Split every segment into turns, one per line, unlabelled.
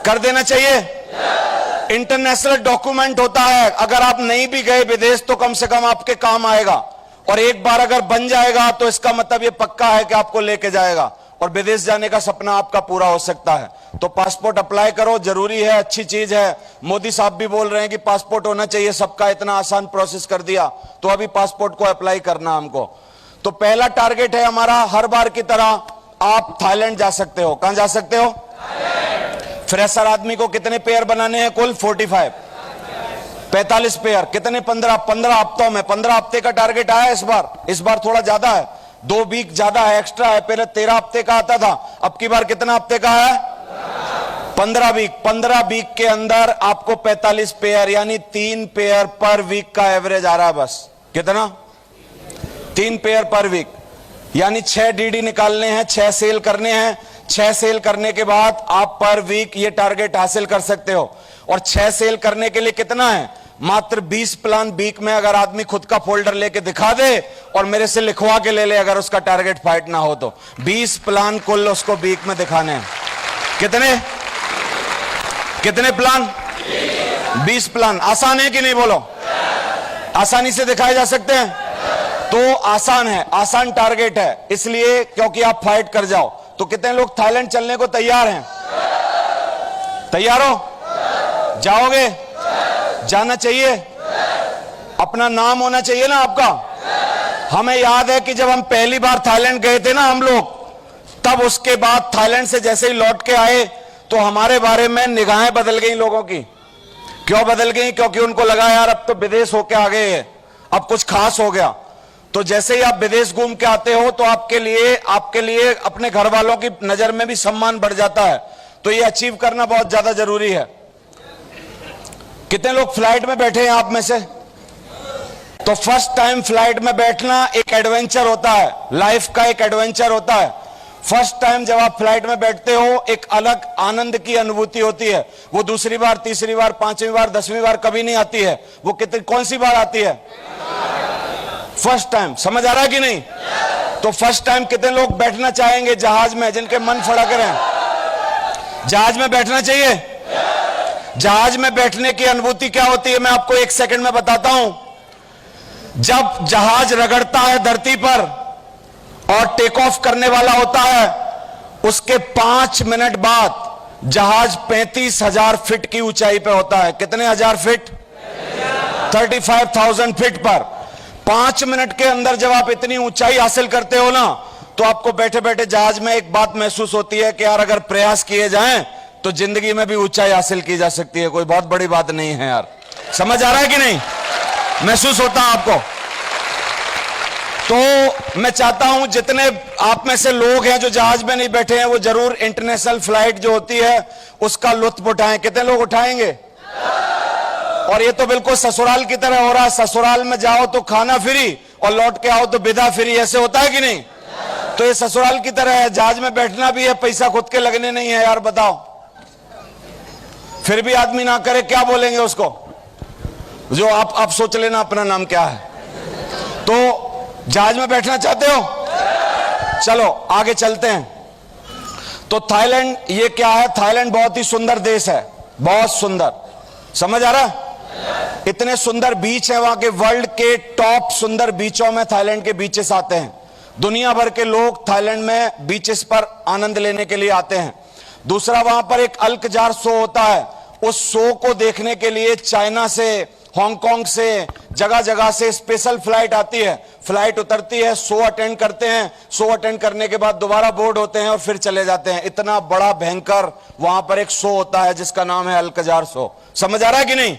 कर देना चाहिए। इंटरनेशनल डॉक्यूमेंट होता है, अगर आप नहीं भी गए विदेश तो कम से कम आपके काम आएगा, और एक बार अगर बन जाएगा तो इसका मतलब ये पक्का है कि आपको लेके जाएगा और विदेश जाने का सपना आपका पूरा हो सकता है। तो पासपोर्ट अप्लाई करो, जरूरी है, अच्छी चीज है। मोदी साहब भी बोल रहे हैं कि पासपोर्ट होना चाहिए सबका, इतना आसान प्रोसेस कर दिया, तो अभी पासपोर्ट को अप्लाई करना हमको। तो पहला टारगेट है हमारा, हर बार की तरह आप थाईलैंड जा सकते हो। कहां जा सकते हो? फ्रेशर आदमी को कितने पेयर बनाने हैं? कुल 45 पेयर। कितने? 15 हफ्तों में। 15 हफ्ते का टारगेट आया इस बार थोड़ा ज्यादा है, 2 वीक ज्यादा है, एक्स्ट्रा है। पहले 13 हफ्ते का आता था, अब की बार कितना हफ्ते का है? 15 वीक। 15 वीक के अंदर आपको 45 पेयर यानी 3 पेयर पर वीक का एवरेज आ रहा है। बस कितना? 3 पेयर पर वीक, यानी 6 डीडी निकालने हैं, 6 सेल करने हैं। 6 सेल करने के बाद आप पर वीक ये टारगेट हासिल कर सकते हो। और 6 सेल करने के लिए कितना है? मात्र 20 प्लान वीक में। अगर आदमी खुद का फोल्डर लेके दिखा दे और मेरे से लिखवा के ले ले, अगर उसका टारगेट फाइट ना हो तो 20 प्लान कुल उसको वीक में दिखाने हैं। कितने प्लान? 20 प्लान। आसान है कि नहीं? बोलो। आसानी से दिखाए जा सकते हैं? तो आसान है, आसान टारगेट है, इसलिए क्योंकि आप फाइट कर जाओ। तो कितने लोग थाईलैंड चलने को तैयार हैं? तैयार हो? जाओगे? जाना चाहिए। अपना नाम होना चाहिए ना आपका। हमें याद है कि जब हम पहली बार थाईलैंड गए थे ना हम लोग, तब उसके बाद थाईलैंड से जैसे ही लौट के आए तो हमारे बारे में निगाहें बदल गई लोगों की। क्यों बदल गई? क्योंकि उनको लगा यार अब तो विदेश होके आ गए हैं, अब कुछ खास हो गया। तो जैसे ही आप विदेश घूम के आते हो तो आपके लिए अपने घर वालों की नजर में भी सम्मान बढ़ जाता है। तो ये अचीव करना बहुत ज्यादा जरूरी है। कितने लोग फ्लाइट में बैठे हैं आप में से? तो फर्स्ट टाइम फ्लाइट में बैठना एक एडवेंचर होता है, लाइफ का एक एडवेंचर होता है। फर्स्ट टाइम जब आप फ्लाइट में बैठते हो एक अलग आनंद की अनुभूति होती है। वो दूसरी बार, तीसरी बार, 5वीं बार, 10वीं बार कभी नहीं आती है। वो कौन सी बार आती है? First time. समझ आ रहा है कि नहीं? तो फर्स्ट टाइम कितने लोग बैठना चाहेंगे जहाज में, जिनके मन फड़क रहे हैं? जहाज में बैठना चाहिए। जहाज में बैठने की अनुभूति क्या होती है मैं आपको 1 सेकंड में बताता हूं। जब जहाज रगड़ता है धरती पर और टेक ऑफ करने वाला होता है, उसके 5 मिनट बाद जहाज 35,000 फीट की ऊंचाई पे होता है। कितने हजार फीट? 35,000 फीट पर 5 मिनट के अंदर जब आप इतनी ऊंचाई हासिल करते हो ना, तो आपको बैठे बैठे जहाज में एक बात महसूस होती है कि यार अगर प्रयास किए जाएं तो जिंदगी में भी ऊंचाई हासिल की जा सकती है। कोई बहुत बड़ी बात नहीं है यार। समझ आ रहा है कि नहीं? महसूस होता है आपको? तो मैं चाहता हूं जितने आप में से लोग हैं जो जहाज में नहीं बैठे हैं, वो जरूर इंटरनेशनल फ्लाइट जो होती है उसका लुत्फ उठाएं। कितने लोग उठाएंगे? और ये तो बिल्कुल ससुराल की तरह हो रहा है। ससुराल में जाओ तो खाना फ्री और लौट के आओ तो विदा फ्री। ऐसे होता है कि नहीं? तो ये ससुराल की तरह है। जहाज में बैठना भी है, पैसा खुद के लगने नहीं है यार। बताओ, फिर भी आदमी ना करे, क्या बोलेंगे उसको? जो आप सोच लेना अपना नाम क्या है। तो जहाज में बैठना चाहते हो? चलो आगे चलते हैं। तो थाईलैंड ये क्या है? थाईलैंड बहुत ही सुंदर देश है, बहुत सुंदर। समझ आ रहा है? इतने सुंदर बीच है वहां के। वर्ल्ड के टॉप सुंदर बीचों में थाईलैंड के बीचेस आते हैं। दुनिया भर के लोग थाईलैंड में बीचेस पर आनंद लेने के लिए आते हैं। दूसरा, वहां पर एक अल्कजार शो होता है। उस शो को देखने के लिए चाइना से, हांगकांग से, जगह जगह से स्पेशल फ्लाइट आती है। फ्लाइट उतरती है, शो अटेंड करते हैं। शो अटेंड करने के बाद दोबारा बोर्ड होते हैं और फिर चले जाते हैं। इतना बड़ा भयंकर वहां पर एक शो होता है जिसका नाम है अल्कजार शो। समझ आ रहा है कि नहीं?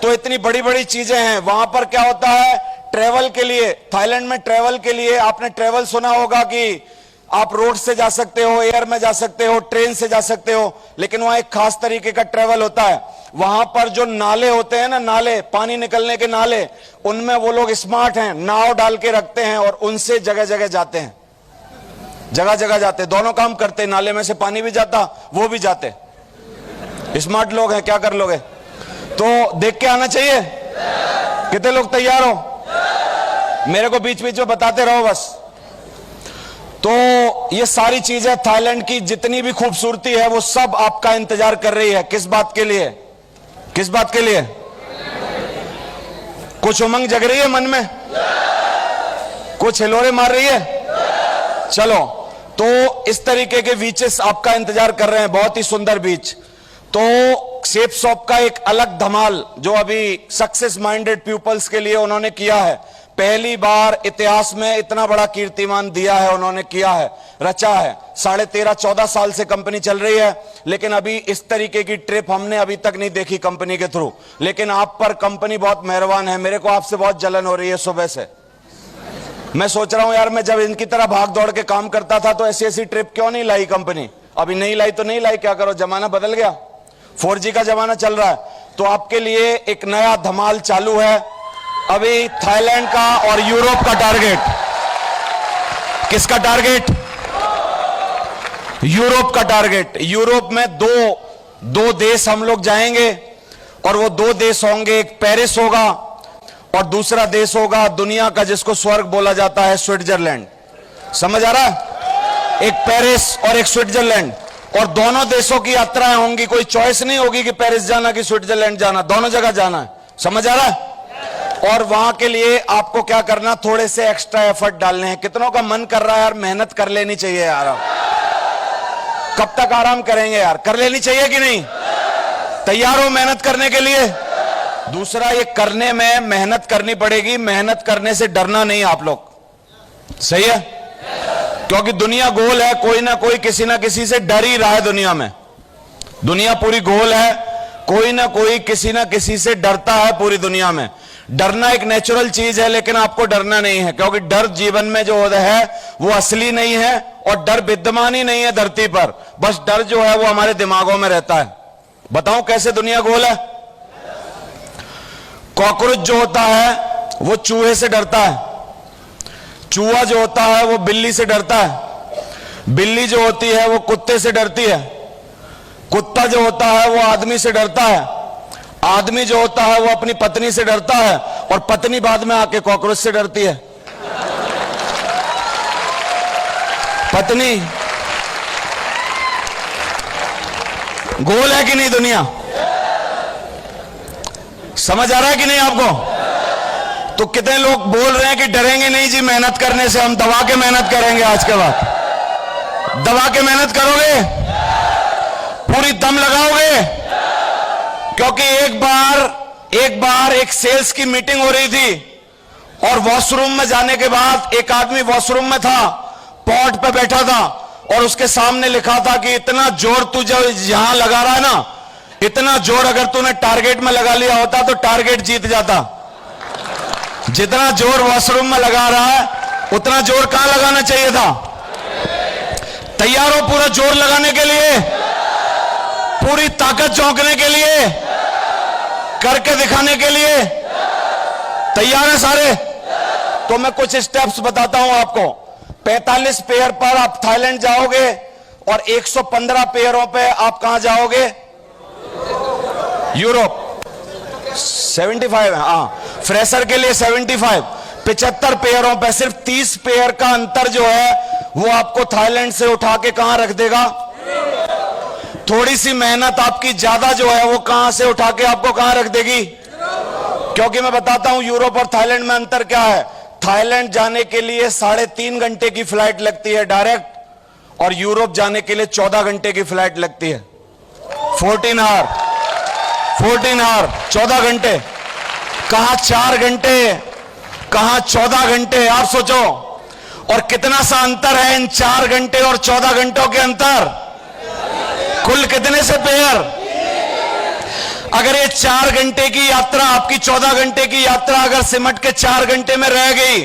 तो इतनी बड़ी बड़ी चीजें हैं वहां पर। क्या होता है? ट्रेवल के लिए, थाईलैंड में ट्रेवल के लिए, आपने ट्रेवल सुना होगा कि आप रोड से जा सकते हो, एयर में जा सकते हो, ट्रेन से जा सकते हो। लेकिन वहां एक खास तरीके का ट्रेवल होता है। वहां पर जो नाले होते हैं ना, नाले, पानी निकलने के नाले, उनमें वो लोग स्मार्ट हैं, नाव डाल के रखते हैं और उनसे जगह जगह जाते हैं। जगह जगह जाते, दोनों काम करते। नाले में से पानी भी जाता, वो भी जाते। स्मार्ट लोग हैं, क्या कर लोगे? तो देख के आना चाहिए। कितने लोग तैयार हो? मेरे को बीच बीच में बताते रहो बस। तो ये सारी चीजें, थाईलैंड की जितनी भी खूबसूरती है वो सब आपका इंतजार कर रही है। किस बात के लिए? किस बात के लिए? कुछ उमंग जग रही है मन में? कुछ हिलोरे मार रही है? चलो, तो इस तरीके के बीचेस आपका इंतजार कर रहे हैं, बहुत ही सुंदर बीच। तो शेप शॉप का एक अलग धमाल जो अभी सक्सेस माइंडेड पीपल्स के लिए उन्होंने किया है, पहली बार इतिहास में इतना बड़ा कीर्तिमान दिया है, उन्होंने किया है, रचा है। 13.5-14 साल से कंपनी चल रही है, लेकिन अभी इस तरीके की ट्रिप हमने अभी तक नहीं देखी कंपनी के थ्रू। लेकिन आप पर कंपनी बहुत मेहरबान है। मेरे को आपसे बहुत जलन हो रही है सुबह से। मैं सोच रहा हूं यार, मैं जब इनकी तरह भाग दौड़ के काम करता था तो ऐसी ऐसी ट्रिप क्यों नहीं लाई कंपनी। अभी नहीं लाई तो नहीं लाई, क्या करो, जमाना बदल गया, 4G का जमाना चल रहा है। तो आपके लिए एक नया धमाल चालू है अभी थाईलैंड का और यूरोप का टारगेट। किसका टारगेट? यूरोप का टारगेट। यूरोप में दो देश हम लोग जाएंगे, और वो 2 देश होंगे, एक पेरिस होगा और दूसरा देश होगा दुनिया का जिसको स्वर्ग बोला जाता है, स्विट्जरलैंड। समझ आ रहा है? एक पेरिस और एक स्विट्जरलैंड, और दोनों देशों की यात्राएं होंगी। कोई चॉइस नहीं होगी कि पेरिस जाना कि स्विट्जरलैंड जाना, दोनों जगह जाना है। समझ आ रहा है? और वहां के लिए आपको क्या करना, थोड़े से एक्स्ट्रा एफर्ट डालने हैं। कितनों का मन कर रहा है यार, मेहनत कर लेनी चाहिए यार। कब तक आराम करेंगे यार, कर लेनी चाहिए कि नहीं? तैयार हो मेहनत करने के लिए? दूसरा, ये करने में मेहनत करनी पड़ेगी, मेहनत करने से डरना नहीं आप लोग। सही है? क्योंकि दुनिया गोल है, कोई ना कोई किसी ना किसी से डर ही रहा है। दुनिया में, दुनिया पूरी गोल है, कोई ना कोई किसी ना किसी से डरता है पूरी दुनिया में। डरना एक नेचुरल चीज है, लेकिन आपको डरना नहीं है, क्योंकि डर जीवन में जो है वो असली नहीं है, और डर विद्यमान ही नहीं है धरती पर। बस डर जो है वो हमारे दिमागों में रहता है। बताऊं कैसे दुनिया गोल है? कॉकरोच जो होता है वो चूहे से डरता है, चूहा जो होता है वो बिल्ली से डरता है, बिल्ली जो होती है वो कुत्ते से डरती है, कुत्ता जो होता है वो आदमी से डरता है, आदमी जो होता है वो अपनी पत्नी से डरता है, और पत्नी बाद में आके कॉकरोच से डरती है। पत्नी गोल है कि नहीं दुनिया? समझ आ रहा है कि नहीं आपको? तो कितने लोग बोल रहे हैं कि डरेंगे नहीं जी मेहनत करने से, हम दबा के मेहनत करेंगे। आज के बाद दबा के मेहनत करोगे, पूरी दम लगाओगे? क्योंकि एक बार एक सेल्स की मीटिंग हो रही थी, और वॉशरूम में जाने के बाद एक आदमी वॉशरूम में था, पॉट पे बैठा था, और उसके सामने लिखा था कि इतना जोर तू जो यहां लगा रहा है ना, इतना जोर अगर तूने टारगेट में लगा लिया होता तो टारगेट जीत जाता। जितना जोर वॉशरूम में लगा रहा है उतना जोर कहां लगाना चाहिए था? तैयार हो पूरा जोर लगाने के लिए, पूरी ताकत झोंकने के लिए, करके दिखाने के लिए? तैयार है सारे? तो मैं कुछ स्टेप्स बताता हूं आपको। 45 पेयर पर आप थाईलैंड जाओगे, और 115 पेयरों पे आप कहां जाओगे? यूरोप। 75 है, हाँ, फ्रेशर के लिए 75। 75 पेयरों पे सिर्फ 30 पेयर का अंतर जो है वो आपको थाईलैंड से उठा के कहां रख देगा? थोड़ी सी मेहनत आपकी ज्यादा जो है वो कहां से उठा के आपको कहां रख देगी? क्योंकि मैं बताता हूं यूरोप और थाईलैंड में अंतर क्या है। थाईलैंड जाने के लिए 3.5 घंटे की फ्लाइट लगती है डायरेक्ट, और यूरोप जाने के लिए 14 घंटे की फ्लाइट लगती है। 14 आवर, 14 घंटे। कहां 4 घंटे, कहां 14 घंटे, आप सोचो। और कितना सा अंतर है इन 4 घंटे और 14 घंटों के अंतर? कुल कितने से पेयर? अगर ये 4 घंटे की यात्रा, आपकी 14 घंटे की यात्रा अगर सिमट के 4 घंटे में रह गई,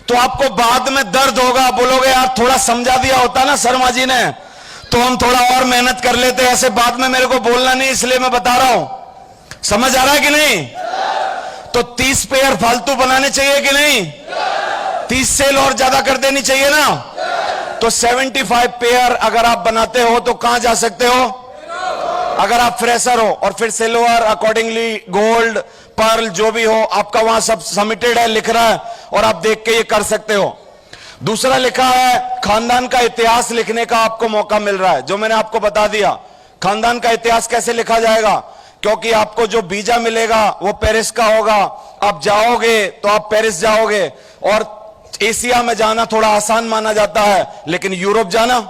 तो आपको बाद में दर्द होगा। बोलोगे यार थोड़ा समझा दिया होता ना शर्मा जी ने, तो हम थोड़ा और मेहनत कर लेते। ऐसे बाद में मेरे को बोलना नहीं, इसलिए मैं बता रहा हूं। समझ आ रहा है कि नहीं? तो 30 पेयर फालतू बनाने चाहिए कि नहीं? 30 सेल और ज्यादा कर देनी चाहिए ना? तो 75 पेयर अगर आप बनाते हो तो कहां जा सकते हो? अगर आप फ्रेशर हो, और फिर सिल्वर, अकॉर्डिंगली गोल्ड, पर्ल जो भी हो आपका वहां सब सबमिटेड है, लिख रहा है, और आप देख के ये कर सकते हो। दूसरा लिखा है खानदान का इतिहास लिखने का आपको मौका मिल रहा है, जो मैंने आपको बता दिया। खानदान का इतिहास कैसे लिखा जाएगा, क्योंकि आपको जो वीजा मिलेगा वो पेरिस का होगा। आप जाओगे तो आप पेरिस जाओगे, और एशिया में जाना थोड़ा आसान माना जाता है, लेकिन यूरोप जाना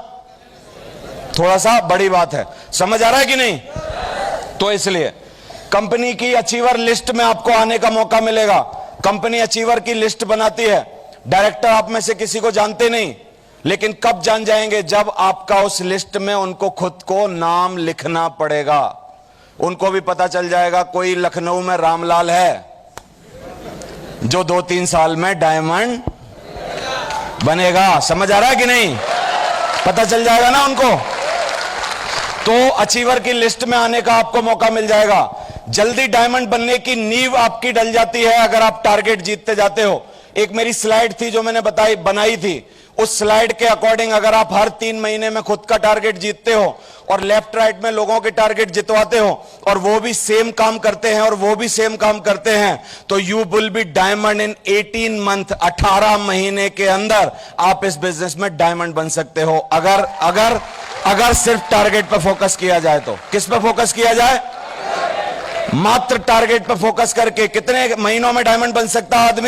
थोड़ा सा बड़ी बात है। समझ आ रहा है कि नहीं? तो इसलिए कंपनी की अचीवर लिस्ट में आपको आने का मौका मिलेगा। कंपनी अचीवर की लिस्ट बनाती है, डायरेक्टर आप में से किसी को जानते नहीं, लेकिन कब जान जाएंगे, जब आपका उस लिस्ट में उनको खुद को नाम लिखना पड़ेगा। उनको भी पता चल जाएगा कोई लखनऊ में रामलाल है जो 2-3 साल में डायमंड बनेगा। समझ आ रहा है कि नहीं? पता चल जाएगा ना उनको। तो अचीवर की लिस्ट में आने का आपको मौका मिल जाएगा। जल्दी डायमंड बनने की नींव आपकी डल जाती है अगर आप टारगेट जीतते जाते हो। एक मेरी स्लाइड थी जो मैंने बनाई थी, उस स्लाइड के अकॉर्डिंग अगर आप हर 3 महीने में खुद का टारगेट जीतते हो और लेफ्ट राइट में लोगों के टारगेट जितवाते हो, और वो भी सेम काम करते हैं और वो भी सेम काम करते हैं, तो you will be diamond in 18 month. 18 महीने के अंदर आप इस बिजनेस में डायमंड बन सकते हो, अगर सिर्फ टारगेट पर फोकस किया जाए तो। किस पर फोकस किया जाए? मात्र टारगेट पर फोकस करके। कितने महीनों में डायमंड बन सकता है आदमी?